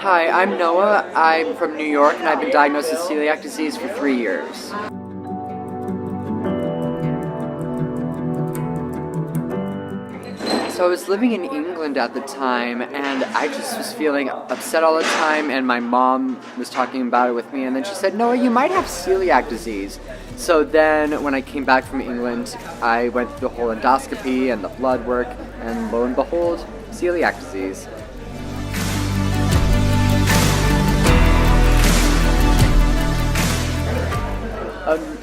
Hi, I'm Noah. I'm from New York and I've been diagnosed with celiac disease for 3 years. So I was living in England at the time and I just was feeling upset all the time, and my mom was talking about it with me, and then she said, Noah, you might have celiac disease. So then when I came back from England, I went through the whole endoscopy and the blood work, and lo and behold, celiac disease.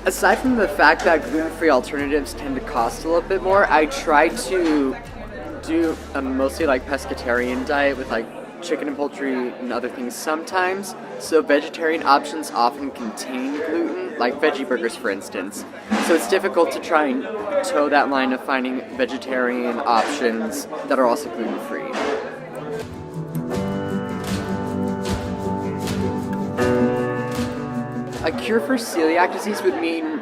Aside from the fact that gluten-free alternatives tend to cost a little bit more, I try to do a mostly like pescatarian diet with like chicken and poultry and other things sometimes. So vegetarian options often contain gluten, like veggie burgers for instance. So it's difficult to try and toe that line of finding vegetarian options that are also gluten-free. A cure for celiac disease would mean,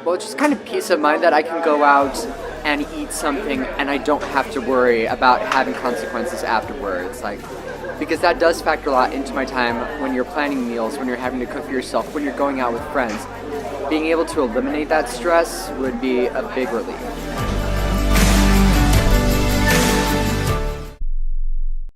well, just kind of peace of mind that I can go out and eat something and I don't have to worry about having consequences afterwards. Because that does factor a lot into my time when you're planning meals, when you're having to cook for yourself, when you're going out with friends. Being able to eliminate that stress would be a big relief.